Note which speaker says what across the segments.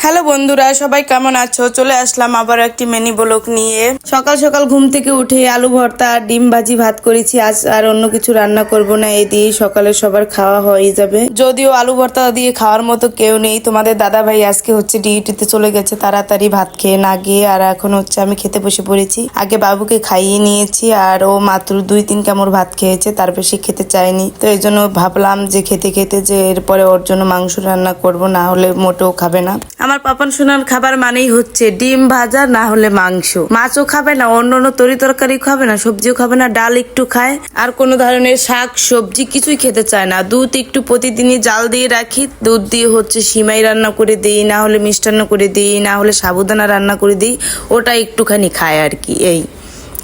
Speaker 1: Hello বন্ধুরা, সবাই কেমন আছো? চলে আসলাম আবার একটি মিনি ব্লগ নিয়ে। সকাল সকাল ঘুম থেকে উঠে আলু ভর্তা আর ডিম ভাজি ভাত করেছি। আজ আর অন্য কিছু রান্না করব না, এই দিয়ে সকালে সবার খাওয়া হয়ে যাবে। যদিও আলু ভর্তা দিয়ে খাওয়ার মতো কেউ নেই। তোমাদের দাদা ভাই আজকে হচ্ছে ডিউটিতে চলে গেছে, তাড়াতাড়ি ভাত খেয়ে না গিয়ে। আর এখন হচ্ছে আমি খেতে বসে পড়েছি। আগে বাবুকে খাইয়ে নিয়েছি, আর ও মাত্র 2-3 কামড় ভাত খেয়েছে, তার বেশি খেতে চায়নি। তো এই জন্য ভাবলাম যে খেতে খেতে যে এরপরে ওর জন্য মাংস রান্না করব, না হলে মোটেও খাবে না। আমার পাপান সোনার খাবার মানেই হচ্ছে ডিম ভাজা, না হলে মাংস। মাছও খাবে না, অন্য অন্য তরি তরকারি খাবে না, সবজিও খাবে না, ডাল একটু খায়, আর কোনো ধরনের শাক সবজি কিছুই খেতে চায় না। দুধ একটু প্রতিদিনই জাল দিয়ে রাখি, দুধ দিয়ে হচ্ছে সিমাই রান্না করে দিই, না হলে মিষ্টান্ন করে দিই, না হলে সাবুদানা রান্না করে দিই, ওটা একটুখানি খায় আর কি। এই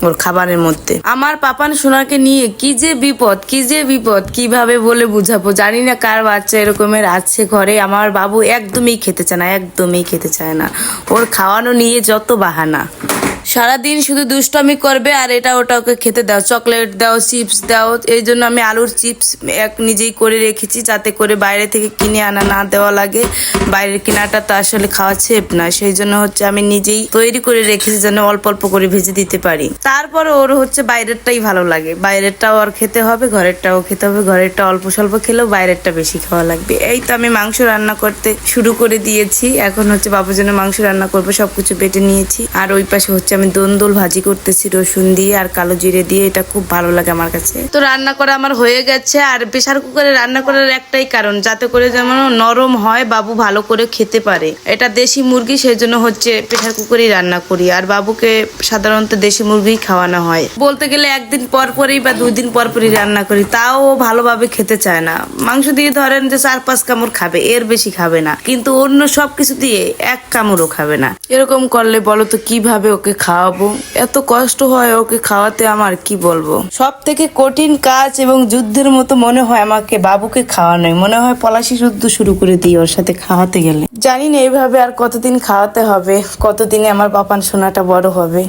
Speaker 1: ওর খাবারের মধ্যে আমার পাপান সোনাকে নিয়ে কি যে বিপদ, কি যে বিপদ, কিভাবে বলে বুঝাবো। জানি না কার বাচ্চা এরকমের আছে ঘরে। আমার বাবু একদমই খেতে চায় না, একদমই খেতে চায় না। ওর খাওয়ানো নিয়ে যত বাহানা, সারাদিন শুধু দুষ্টামি করবে, আর এটা ওটা ওকে খেতে দাও, চকলেট দাও, চিপস দাও। এই জন্য আমি আলুর চিপস নিজেই করে রেখেছি, যাতে করে বাইরে থেকে কিনে আনা না দেওয়া লাগে। বাইরের কেনাটা তো আসলে খাওয়া সেফ না, সেই জন্য হচ্ছে আমি নিজেই তৈরি করে রেখেছি, যেন অল্প অল্প করে ভেজে দিতে পারি। তারপর ওর হচ্ছে বাইরেরটাই ভালো লাগে, বাইরেরটাও আর খেতে হবে, ঘরেরটাও খেতে হবে। ঘরেরটা অল্প স্বল্প খেলেও বাইরেরটা বেশি খাওয়া লাগবে। এই তো আমি মাংস রান্না করতে শুরু করে দিয়েছি। এখন হচ্ছে বাবুর জন্য মাংস রান্না করবো, সবকিছু বেটে নিয়েছি। আর ওই পাশে হচ্ছে আমি দোন্দল ভাজি করতেছি রসুন দিয়ে আর কালো জিরে দিয়ে। এটা খুব ভালো লাগে আমার কাছে। তো রান্না করা আমার হয়ে গেছে। আর প্রেসার কুকারে রান্না করার একটাই কারণ, যাতে করে যেমন নরম হয়, বাবু ভালো করে খেতে পারে। এটা দেশি মুরগি, সেই জন্য হচ্ছে প্রেসার কুকারেই রান্না করি। আর বাবুকে সাধারণত দেশি মুরগি খাওয়ানো হয়। বলতে গেলে একদিন পর পরই বা 2 দিন পর পরই রান্না করি, তাও ও ভালোভাবে খেতে চায় না। মাংস দিয়ে ধরেন যে 4-5 কামড় খাবে, এর বেশি খাবে না। কিন্তু অন্য সবকিছু দিয়ে 1 কামড়ও খাবে না। এরকম করলে বলো তো কিভাবে ওকে খাওয়াবো? এত কষ্ট হয় ওকে খাওয়াতে, আমার কি বলবো। সব থেকে কঠিন কাজ এবং যুদ্ধের মতো মনে হয় আমাকে বাবুকে খাওয়ানোই। মনে হয় পলাশি যুদ্ধ শুরু করে দিই ওর সাথে খাওয়াতে গেলে। জানি না এইভাবে আর কতদিন খাওয়াতে হবে, কতদিনে আমার পাপান সোনাটা বড় হবে।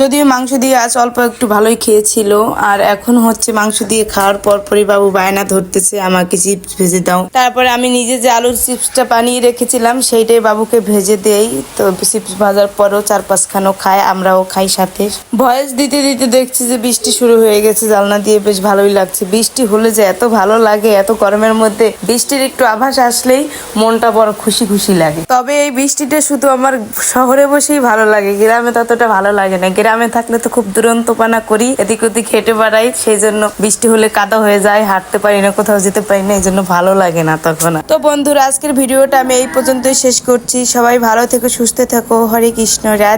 Speaker 1: যদিও মাংস দিয়ে আজ অল্প একটু ভালোই খেয়েছিল, আর এখন হচ্ছে মাংস দিয়ে খাওয়ার পরপরই বাবু বায়না ধরতেছে আমাকে চিপস ভেজে দাও। তারপরে আমি নিজে যে আলুর চিপসটা বানিয়ে রেখেছিলাম সেইটাই বাবুকে ভেজে দেই। তো চিপস ভাজার পরেও 4-5 খানো খায়, আমরাও খাই সাথে। ভয়েস দিতে দিতে দেখছি যে বৃষ্টি শুরু হয়ে গেছে, জানলা দিয়ে বেশ ভালোই লাগছে। বৃষ্টি হলে যে এত ভালো লাগে, এত গরমের মধ্যে বৃষ্টির একটু আভাস আসলেই মনটা বড় খুশি খুশি লাগে। তবে এই বৃষ্টিটা শুধু আমার শহরে বসেই ভালো লাগে, গ্রামে ততটা ভালো লাগে না। গ্রামে থাকলে তো খুব দুরন্তপানা করি, এদিক ওদিক হেঁটে বেড়াই, সেই জন্য বৃষ্টি হলে কাদা হয়ে যায়, হাঁটতে পারি না, কোথাও যেতে পারি না, এই জন্য ভালো লাগে না তখন। তো বন্ধুরা, আজকের ভিডিওটা আমি এই পর্যন্তই শেষ করছি। সবাই ভালো থেকো, সুস্থ থেকো। হরে কৃষ্ণ। রাধে।